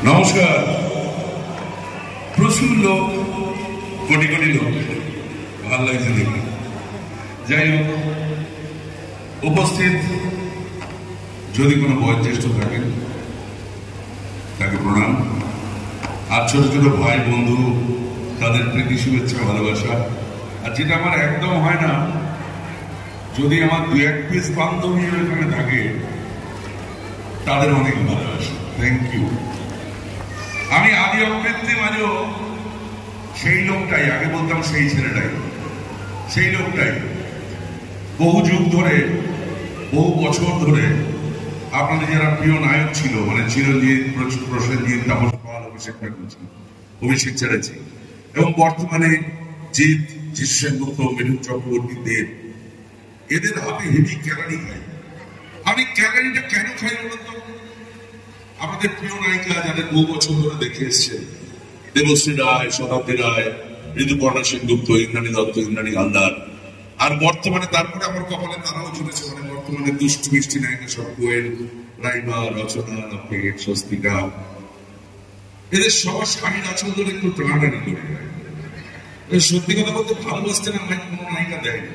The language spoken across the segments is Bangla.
নমস্কার। প্রচুর লোক, কোটি কোটি লোক, ভাল লাগছে দেখি। যাই হোক, উপস্থিত যদি কোনো বয়োজ্যেষ্ঠ থাকেন তাকে প্রণাম। আর ছোট ছোট ভাই বন্ধু, তাদের প্রীতি শুভেচ্ছা ভালোবাসা। আর যেটা আমার একদম হয় না, যদি আমার দু এক পিস বান্ধবী এখানে থাকে তাদের অনেক ভালোবাসা। Thank you. আমি আদি অকৃত্রিম আজও সেই লোকটাই, আগে বলতাম সেই ছেলেটাই, সেই লোকটাই বহু যুগ ধরে, বহু বছর ধরে আপনাদের যারা প্রিয় নায়ক ছিল, মানে চিরঞ্জিত, প্রসেনজিৎ, তাপস পাল, অভিষেক চ্যাটার্জি, এবং বর্তমানে জিৎ, যিশু সেনগুপ্ত, মিঠুন চক্রবর্তী, দেব, এদের হাতে হেভি ক্যালারি খাই। আমি ক্যালারিটা কেন খাই বলুন তো? আমাদের প্রিয় নায়িকা যাদের বহু বছর ধরে দেখে এসছেন, দেবশ্রী রায়, শতাব্দী রায়, ঋতুপর্ণা সেনগুপ্ত, ইন্দ্রাণী দত্ত, ইন্দ্রাণী হালদার, আর বর্তমানে তারপরে আমার কপালে তারাও জুড়েছে, মানে বর্তমানে দুষ্টু মিষ্টি নায়িকা সব, কোয়েল, রাইমা, রচনা, লকেট, স্বস্তিকা, এদের সবার শাড়ির আঁচল ধরে একটু টানাটানি করে। সত্যি কথা বলতে ভালোবাসতে না হয় কোনো নায়িকা দেয় না।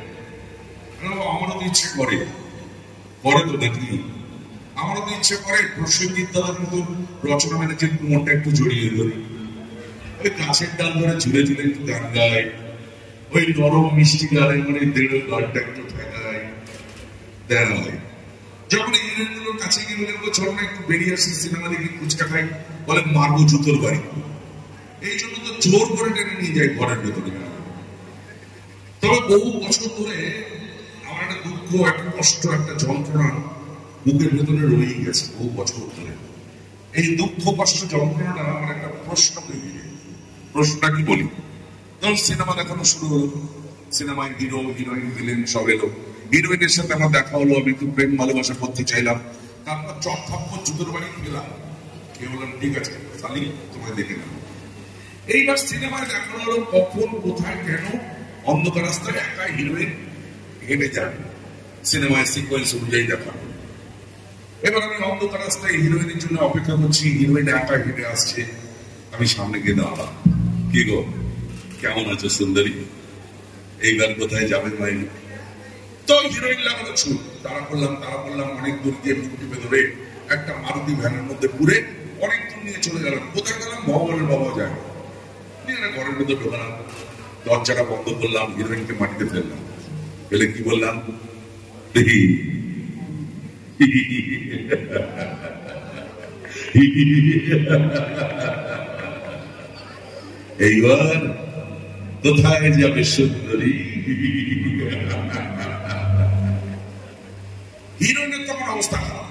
আমারও তো ইচ্ছে করে, করে তো দেখি, আমারও তো ইচ্ছে করে প্রসেনজিৎ দাদার মতো রচনা ম্যানেজের মনটা একটু জড়িয়ে ধরি, ওই গাছের ডাল ধরে ঝুলে ঝুলে একটু গান গায়, ওই নরম মিষ্টি গানে মানে দেড় গানটা একটু ঠেকায় দেওয়া হয়। যখন এই হিরোইনগুলোর কাছে গিয়ে বলে চল না একটু বেরিয়ে আসি, সিনেমা দেখি, ফুচকা খাই, বলে মারবো জুতোর বাড়ি। এই জন্য তো জোর করে টেনে নিয়ে যায় ঘরের ভেতরে। তবে বহু বছর ধরে আমার একটা দুঃখ, একটা কষ্ট, একটা যন্ত্রণা বুকের ভেতরে রয়েই গেছে বহু বছর ধরে। এই দুঃখ, কষ্ট, যন্ত্রণাটা আমার একটা প্রশ্ন তৈরি। প্রশ্নটা কি বলি? ধরুন সিনেমা দেখানো শুরু হলো, সিনেমায় হিরো হিরোইন ভিলেন সব এলো, হিরোইনের সাথে আমার দেখা হলো, আমি একটু প্রেম ভালোবাসা করতে চাইলাম, তারপর চট থাপ্পড় জুতোর বাড়ি খেলাম, কে বললাম ঠিক আছে তাহলে তোমায় দেখে নেব। এইবার সিনেমায় দেখানো হলো কখন, কোথায়, কেন অন্ধকার রাস্তায় একা হিরোইন হেঁটে যাবে, সিনেমায় সিকোয়েন্স অনুযায়ী দেখানো। এবার আমি অন্ধকার রাস্তায় হিরোইনের জন্য অপেক্ষা করছি, হিরোইন একা হেঁটে আসছে, আমি সামনে গিয়ে দাঁড়ালাম, কি গো কেমন আছো সুন্দরী, এইবার কোথায় যাবে মাই? তো হিরোইন লাগানো ছুট, তারা করলাম অনেক দূর গিয়ে টিপে ধরে একটা মারুতি ভ্যানের মধ্যে পুরে অনেক দূর নিয়ে চলে গেলাম। কোথায় গেলাম? ভগবানের বাবা যায় নিয়ে ঘরের মধ্যে ঢোকালাম, দরজাটা বন্ধ করলাম, হিরোইনকে মাটিতে ফেললাম, ফেলে কি বললাম, দেখি এইবার কোথায় যাবে সুন্দরী? হিরোইনের তখন অবস্থা খারাপ,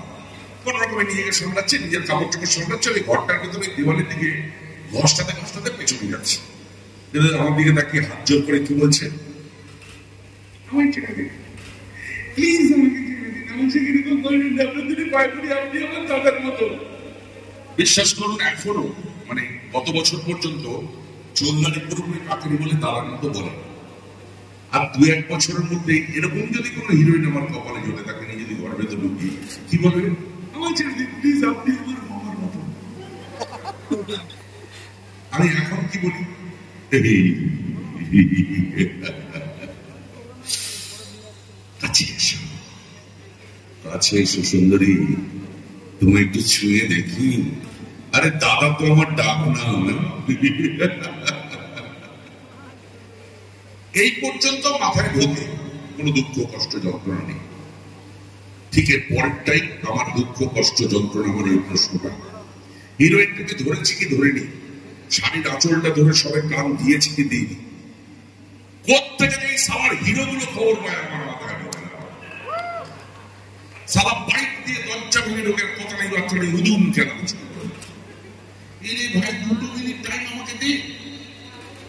কোন রকমে নিয়ে গিয়ে সামলাচ্ছে, নিজের কাপড় চোপড় সামলাচ্ছে, ওই ঘরটার ভেতরে দেওয়ালের দিকে ঘষটাতে পেছনে যাচ্ছে। আমার দিকে তাকিয়ে হাত জোর করে কি বলছে, আমায় ছেড়ে দিন প্লিজ, আমাকে ছেড়ে দিন, আমি সেরকম করেন না, আপনাদের পায়ে পড়ি, আপনি আমার দাদার মতো। বিশ্বাস করুন এখনো, মানে গত বছর পর্যন্ত চুলদারি পুরোপুরি কাকেরি বলে দাদার মতো বলে। আর দু এক বছরের মধ্যে এরকম যদি কোনো হিরোইন আমার কপালে জোটে, তাকে নিয়ে যদি ঘরের ভেতর ঢুকি, কি বলবে, আমায় ছেড়ে দিন প্লিজ, আপনি আমার বাবার মতো। আমি এখন কি বলি, কাছে এসো সুন্দরী, তুমি একটু ছুঁয়ে দেখি। আরে দাদা তো আমার ডাক না। এই পর্যন্ত মাথায় ঢোকে, কোনো দুঃখ কষ্ট যন্ত্রণা নেই। ঠিক এর পরেরটাই আমার দুঃখ কষ্ট যন্ত্রণা, আমার এই প্রশ্নটা, হিরোইনটাকে ধরেছি কি ধরেনি, শাড়ির আঁচলটা ধরে সবাই কান দিয়েছি কি দিইনি, কোত্থেকে যে সালার হিরোগুলো খবর পায় আমার মাথায় ঢোকে না। সালা বাইক দিয়ে দরজা ভেঙে ঢোকে, কথা নেই বাচ্চা নেই, হুজুম কেন ভাই 2 মিনিট টাইম আমাকে দে,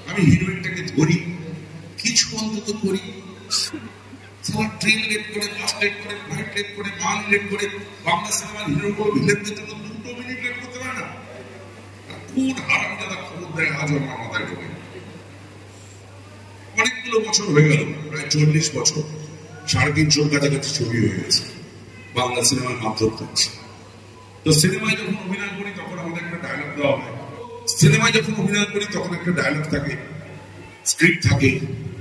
আমি হিরোইনটাকে ধরি, কিছু অন্তত করি। সারা ট্রেন লেট করে, বাস লেট করে, ফ্লাইট লেট করে, গান লেট করে, বাংলা সিনেমার হিরোগুলো ভিলেনদের জন্য 2 মিনিট লেট করতে পারে না। কোন হারাম দাদা খবর দেয় আজ আমার মাথায় ঢোকে। অনেকগুলো বছর হয়ে গেল, প্রায় 40 বছর, 350 কাছাকাছি ছবি হয়ে গেছে, বাংলা সিনেমার মাধ্যম থাকছে। তো সিনেমায় যখন অভিনয় করি তখন আমাদের একটা ডায়লগ দেওয়া হয়। সিনেমায় যখন অভিনয় করি তখন একটা ডায়লগ থাকে, স্ক্রিপ্ট থাকে,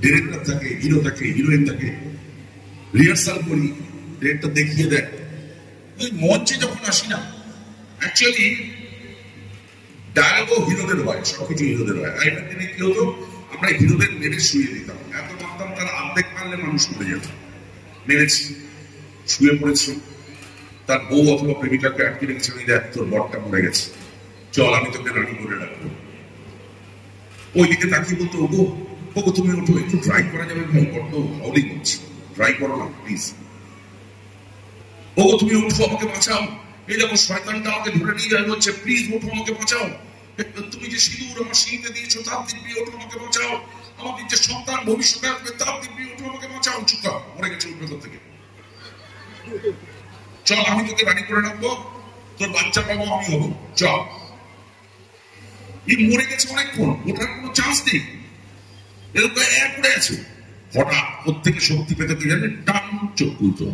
ডিরেক্টর থাকে, হিরো থাকে, হিরোইন থাকে, রিহার্সাল করি, ডিরেক্টর দেখিয়ে দেয়। ওই মঞ্চে যখন আসি না, অ্যাকচুয়ালি ডায়লগও হিরোদের হয়, সবকিছু হিরোদের হয়। আগেকার দিনে কি হতো, আমরা হিরোদের মেরে শুয়ে দিতাম, এত মারতাম তার অর্ধেক মারলে মানুষ মরে যেত। মেরেছি, শুয়ে পড়েছি, তার বউ অথবা প্রেমিকাকে আটকে রেখেছে, দেখ তোর বরটা মরে গেছে, চল আমি তোকে রানি করে রাখবো। ওইদিকে তাকিয়ে বলতো, ওগো ওগো তুমি ওঠো, একটু ট্রাই করা যাবে ভাই, বড্ড হাউলিং হচ্ছে, ট্রাই করো না প্লিজ। ওগো তুমি ওঠো, আমাকে বাঁচাও, এই দেখো শয়তানটা আমাকে ধরে নিয়ে যায় হচ্ছে, প্লিজ ওঠো আমাকে বাঁচাও। তুমি যে সিঁদুর আমার সিঁড়িতে দিয়েছো তার দিব্যি, ওঠো আমাকে বাঁচাও। আমাদের যে সন্তান ভবিষ্যতে আসবে তার দিব্যি, ওঠো আমাকে বাঁচাও। চুপ, মরে গেছে উঠবে থেকে, চল আমি তোকে রানি করে রাখবো, তোর বাচ্চা পাবো আমি হবো, চল। এই মরে গেছে অনেকক্ষণ, ওঠার কোনো চান্স নেই, এরকম এক পড়ে আছে। হঠাৎ প্রত্যেকে শক্তি পেতে কে জানে, টান চোখ খুলতো,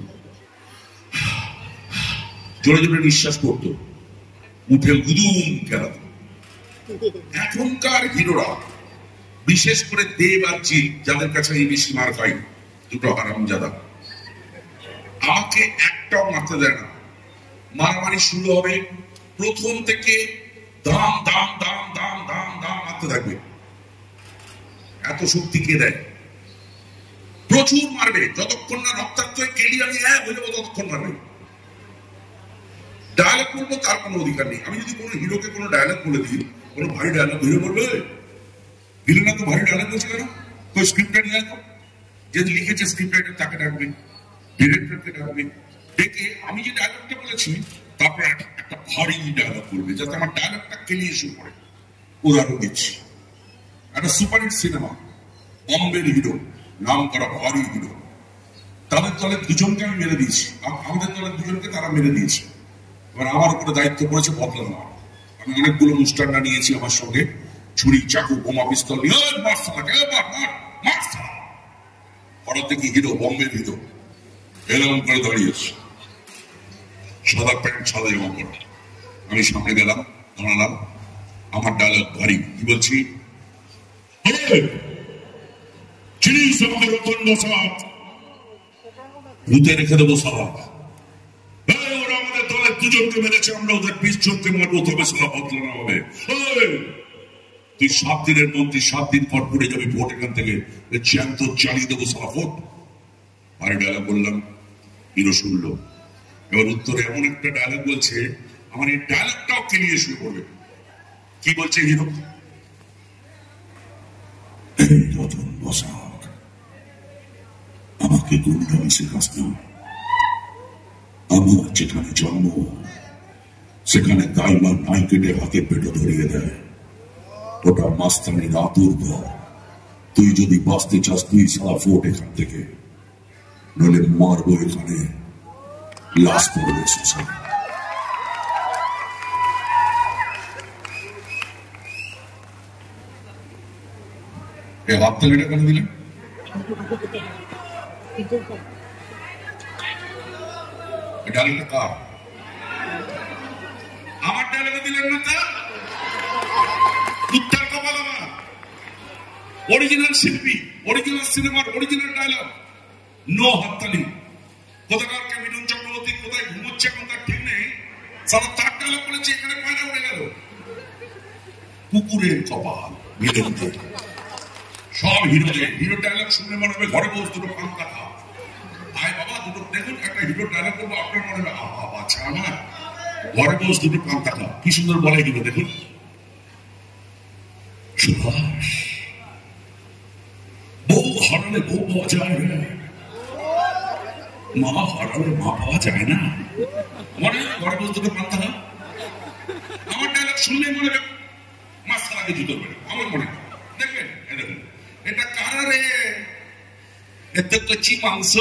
জোরে জোরে নিঃশ্বাস করতো, উঠে গুদুম খেলাত। এখনকার হিরোরা, বিশেষ করে দেব আর জিৎ, যাদের কাছে এই বেশি মার খাই, দুটো হারামজাদা, আমাকে একটাও মারতে দেয় না। মারামারি শুরু হবে, প্রথম থেকে দাম দাম দাম দাম দাম দাম মারতে থাকবে। এত শক্তি কে দেয়? প্রচুর মারবে, যতক্ষণ না রক্তাক্ত কেলি আমি এক হয়ে যাবো ততক্ষণ মারবে। ডায়লগ বলবো তার কোনো অধিকার নেই। আমি যদি কোনো হিরোকে কোনো ডায়লগ বলে দিই, কোনো ভারী ডায়লগ, হিরো বলবে ভিলেনরা তো ভারী ডায়লগ বলছে কেন, ওই স্ক্রিপ্টটা নিয়ে আসবো, যে লিখেছে স্ক্রিপ্ট রাইটার তাকে ডাকবে, ডিরেক্টরকে ডাকবে, ডেকে আমি যে ডায়লগটা বলেছি তারপর একটা ভারী ডায়লগ বলবে, যাতে আমার ডায়লগটা কেলিয়ে শুরু করে। উদাহরণ দিচ্ছি, একটা সুপারহিট সিনেমা, বম্বের হিরো, নাম করা ভারী হিরো, তাদের দলে দুজনকে আমি মেরে দিয়েছি, আমাদের দলের দুজনকে তারা মেরে দিয়েছে। এবার আমার উপরে দায়িত্ব পড়েছে বদলা নেওয়া। আমি অনেকগুলো মুস্টান্ডা নিয়েছি আমার সঙ্গে, ছুরি, চাকু, বোমা, পিস্তল নিয়ে হঠাৎ দেখি হিরো, বম্বের হিরো এরকম করে দাঁড়িয়েছে, সাদা প্যান্ট, সাদা জামা পরা। আমি সামনে গেলাম, দাঁড়ালাম, আমার ডায়লগ ভারী, কি বলছি, চিনিস আমাদের রতন বসাত, ভূতে রেখে দেবো সারা। ওরা আমাদের দলের দুজনকে মেরেছে, আমরা ওদের 20 জনকে মারবো, তবে সারা বদলানো হবে। তুই 7 দিনের মন্ত্রী, 7 দিন পর পড়ে যাবি ভোট এখান থেকে, জ্যান্ত চালিয়ে দেবো সারা ভোট। ভারী ডায়লগ বললাম, হিরো শুনলো। এবার উত্তরে এমন একটা ডায়লগ বলছে, আমার এই ডায়লগটাও কেলিয়ে শুরু করবে। কি বলছে হিরো, রতন বসাক আমাকে গুন্ডামি শেখাস না, আমার যেখানে জন্ম সেখানে দাইমা নাই কেটে হাতে পেটে ধরিয়ে দেয়, ওটা মাস্তানি রাতুর ঘর। তুই যদি বাঁচতে চাস তুই সারা ফোট এখান থেকে, নইলে মারবো এখানে, লাশ পড়বে শ্মশানে। হাততালিটা কেন দিলেন? ডায়লগটা কার? আমার ডায়লগে দিলেন না তা? উত্তর কপাল আমার, অরিজিনাল শিল্পী, অরিজিনাল সিনেমার অরিজিনাল ডায়লগ, নো হাততালি। কোথাকার কে মিঠুন চক্রবর্তী কোথায় ঘুমোচ্ছে এখন তার ঠিক নেই, সারা তার ডায়লগ বলেছে, এখানে পয়দা উড়ে গেল। কুকুরের কপাল মিঠুনদের, সব হিরোদের। হিরো ডায়লগ শুনে মনে হবে ঘরে বসে দুটো পান কাটা, আয় বাবা দুটো দেখুন, একটা হিরো ডায়লগ করবো, আপনার মনে হবে আহা বাচ্চা আমার, ঘরে বসে দুটো পান কাটা, কি সুন্দর বলে হিরো। দেখুন, সুভাষ, বউ হারালে বউ পাওয়া যায় না, মা হারালে মা পাওয়া যায় না, মনে ঘরে বসে দুটো পান কাটা। আমার ডায়লগ শুনলে মনে হবে মাছ খারাপে জুতো বেড়ে, আমার মনে হয়। দেখবেন এটা কারা রে, এত কচি মাংস,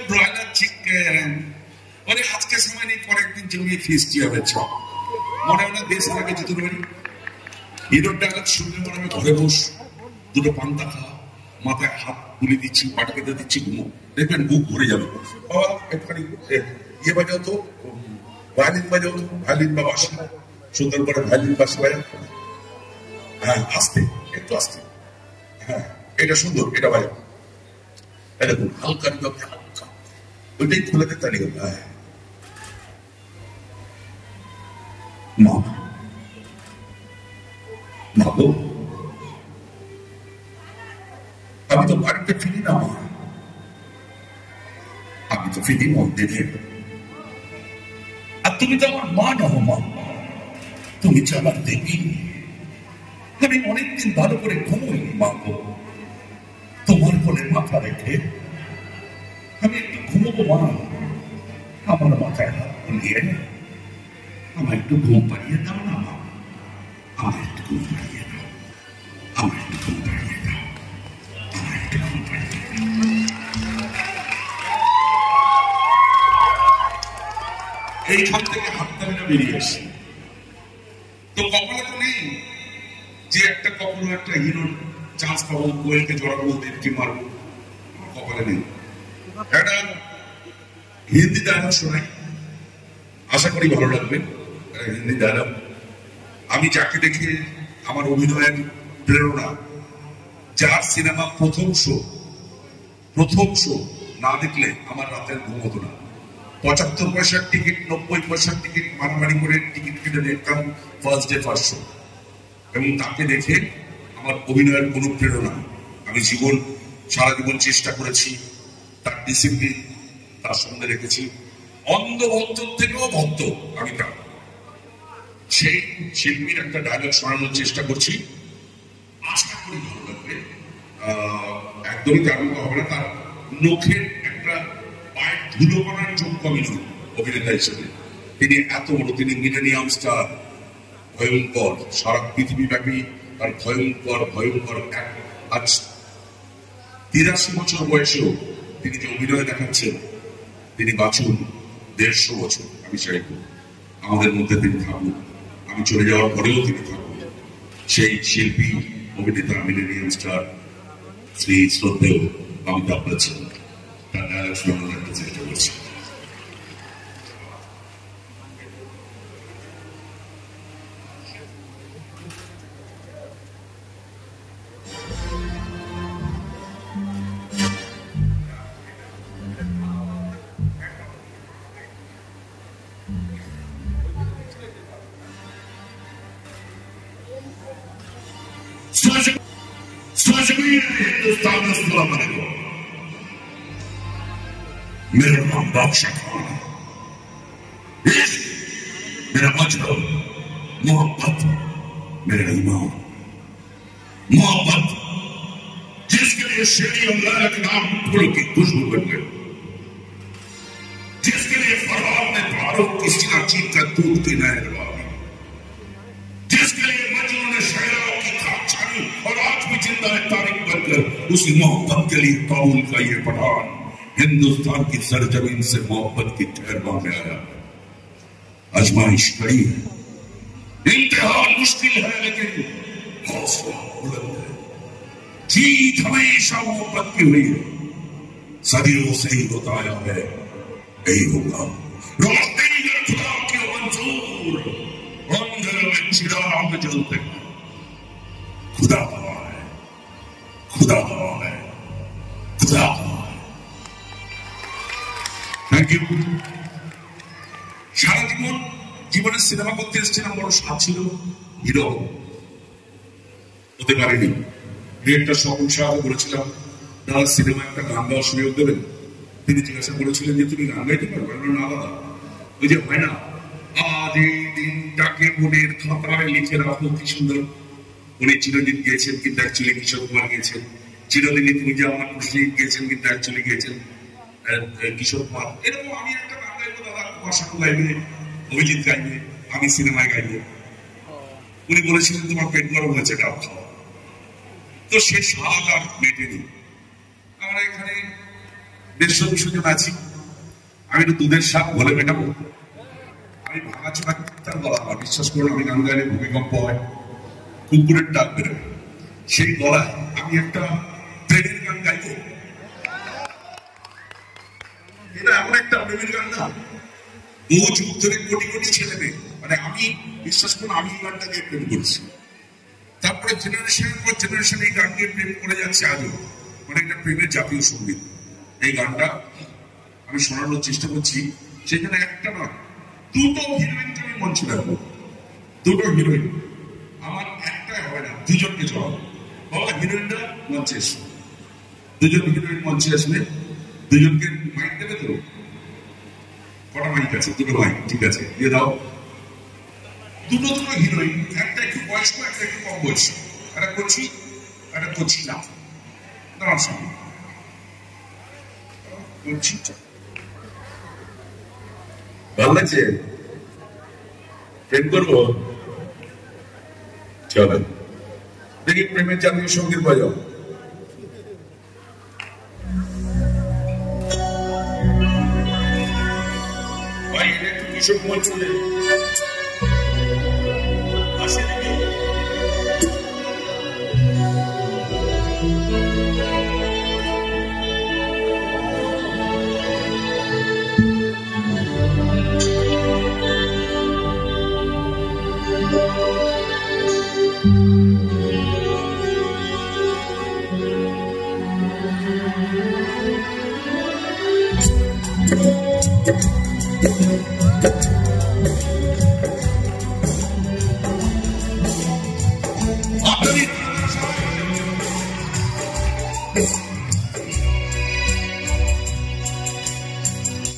ব্রয়লার চিকেন, ওরে আজকে সময় নেই, পরে একদিন জমিয়ে ফিস্টি হবে, ছ মনে হয় না দেশ আগে জুতো বেড়ে। হিরোর ডায়লগ শুনলে মনে হবে ঘরে বস দুটো পান্তা খা, মাথায় হাত গুলি দিচ্ছি, পাটা কেটে দিচ্ছি, ঘুমো, দেখবেন বুক ভরে যাবে। বাবা একটুখানি ইয়ে বাজাও তো, ভায়োলিন বাজাও, ভায়োলিন বা বাঁশি, সুন্দর করে ভায়োলিন বাঁশি বাজাও। হ্যাঁ আস্তে, একটু আস্তে। হ্যাঁ এটা সুন্দর, এটা বাজাও। এটা খুব হালকা হালকা, ওইটাই খুলে দে তালি। হ্যাঁ মা, মা গো, আমি তো বাড়িতে ফিরি না মা, আমি তো ফিরি মন্দিরে। আর তুমি তো আমার মা নহ মা, তুমি তো আমার দেবী। আমি অনেকদিন ভালো করে ঘুমোই মা গো, তোমার কোলে মাথা রেখে আমি একটু ঘুমোবো মা। আমার মাথায় হাত বুলিয়ে আমার একটু ঘুম পাড়িয়ে দাও না মা, আমার একটু ঘুম পাড়িয়ে দাও, আমার একটু ঘুম পাড়িয়ে দাও, আমার একটু ঘুম পাড়িয়ে দাও। এইখান থেকে হাততালিটা বেরিয়ে আসে। তো কপালে তো নেই যে একটা কখনো একটা হিরোর চান্স পাবো, কোয়েলকে জড়াবো, দেবকে মারবো, কপালে নেই। একটা হিন্দি ডায়লগ শোনাই, আশা করি ভালো লাগবে। হিন্দি ডায়লগ, আমি যাকে দেখে আমার অভিনয়ের প্রেরণা, যার সিনেমা প্রথম শো না দেখলে আমার রাতের ঘুম হতো না। 75 পয়সার টিকিট, 90 পয়সার টিকিট মারামারি করে টিকিট কেটে দেখতাম ফার্স্ট ডে ফার্স্ট শো। এবং তাকে দেখে আমার অভিনয়ের অনুপ্রেরণা। আমি সারা জীবন চেষ্টা করেছি, তার ডিসিপ্লিন তার সঙ্গে রেখেছি। অন্ধ ভক্ত থেকেও ভক্ত আমি তার। সেই শিল্পীর একটা ডায়লগ শোনানোর চেষ্টা করছি, আশা করি ভালো লাগবে। একদমই তেমন হবে না, তার নখের একটা পায়ের ধুলো করার যোগ্য অভিনেতা হিসেবে তিনি এত বড়, তিনি মিলেনিয়াম স্টার, ভয়ঙ্কর, সারা পৃথিবীব্যাপী তার ভয়ঙ্কর আজ 83 বছর বয়সেও তিনি যে অভিনয় দেখাচ্ছেন, তিনি বাঁচুন 150 বছর। আমি চাইব আমাদের মধ্যে তিনি থাকুন, আমি চলে যাওয়ার পরেও তিনি থাকুন। সেই শিল্পী, অভিনেতা, মিলেনিয়াম স্টার শ্রী শ্রদ্ধেয় অমিতাভ বচ্চন, তার ডায়লগ শোনানোর একটা চেষ্টা করছি। हिंदुस्तान मेरा नाम बादशाह खान है, मेरा मजहब मोहब्बत, मेरा ईमान मोहब्बत, जिसके लिए शेरी अल्लाह के नाम फूलों की खुशबू बन गई, जिसके लिए फरहाद ने फारूक की सीना चीन का दूध की नहर लगा, जिसके लिए मजनू ने शायरों की खाक छानी और आज भी जिंदा है तारीख बनकर, उसी मोहब्बत के लिए काबुल का ये पठान हिंदुस्तान की सरजमीन से मोहब्बत की ठहरवा में आया। आजमाइश कड़ी है, इम्तिहान मुश्किल है, लेकिन हौसला बुलंद है। जीत हमेशा मोहब्बत की हुई है, सदियों से ही होता आया है, यही होगा। रोशनी है खुदा की मंजूर, अंधेरे में चिराग जलते हैं, खुदा है, खुदा है, खुदा है। Thank you. সারা জীবনের সিনেমা করতে এসেছিলাম, বড় স্বাদ ছিল হিরো হতে পারিনি। ডিরেক্টর স্বপন সাহাকে বলেছিলাম, দাদা সিনেমা একটা গান গাওয়ার সুযোগ দেবেন। তিনি জিজ্ঞাসা করেছিলেন যে তুমি গান গাইতে পারবে? না দাদা, ওই যে হয় না, আজ এই দিনটাকে মনের খাতায় লিখে রাখো, কি সুন্দর। উনি চিরদিন গিয়েছেন, কিন্তু অ্যাকচুয়ালি কিশোর কুমার গিয়েছেন। চিরদিনই তুমি যে আমার খুশি গিয়েছেন, কিন্তু অ্যাকচুয়ালি গিয়েছেন কিশোর কুমার। এরকম আমি একটা গান গাইবো, দাদা ভাষাকু গাইবে, অভিজিৎ গাইবে, আমি সিনেমায় গাইবো। উনি বলেছিলেন তোমার পেট গরম হয়েছে, ডাব খাওয়া। তো সে স্বাদ আর মেটেনি। আমরা এখানে 150-200 জন আছি, আমি তো দুধের স্বাদ বলে মেটাবো? আমি ভাঙাচোরা তার গলা আমার, বিশ্বাস করুন, আমি গান গাইলে ভূমিকম্প হয়, কুকুরের ডাক বেরোয়। সেই গলায় আমি একটা প্রেমের গান গাইবো? এটা এমন একটা প্রেমের গান না বহু যুগ ধরে কোটি কোটি ছেলে মেয়ে, মানে আমি বিশ্বাস করুন আমি এই গানটা দিয়ে প্রেম করছি, তারপরে জেনারেশনের পর জেনারেশন এই গান নিয়ে প্রেম করে যাচ্ছে আজও, মানে একটা প্রেমের জাতীয় সঙ্গীত। এই গানটা আমি শোনানোর চেষ্টা করছি, সেখানে একটা নয় দুটো হিরোইনকে আমি মঞ্চে রাখবো, দুটো হিরোইন, আমার একটাই হবে না, দুজনকে চলাবো। বাবা হিরোইনরা মঞ্চে এসো, দুজন হিরোইন মঞ্চে আসবে, দুজনকে মাইক দেবে তো? কটা মাইক আছে? দুটো মাইক, ঠিক আছে দিয়ে দাও। দুটো দুটো হিরোইন, একটা একটু বয়স্ক একটা একটু কম বয়স্ক, একটা করছি একটা করছি না, তোমার সঙ্গে করছি। ভালো লাগছে? প্রেম করবো? চলো দেখি প্রেমের জাতীয় সঙ্গীত বাজাও। ভাই এটা একটু কিশোর কুমার চলে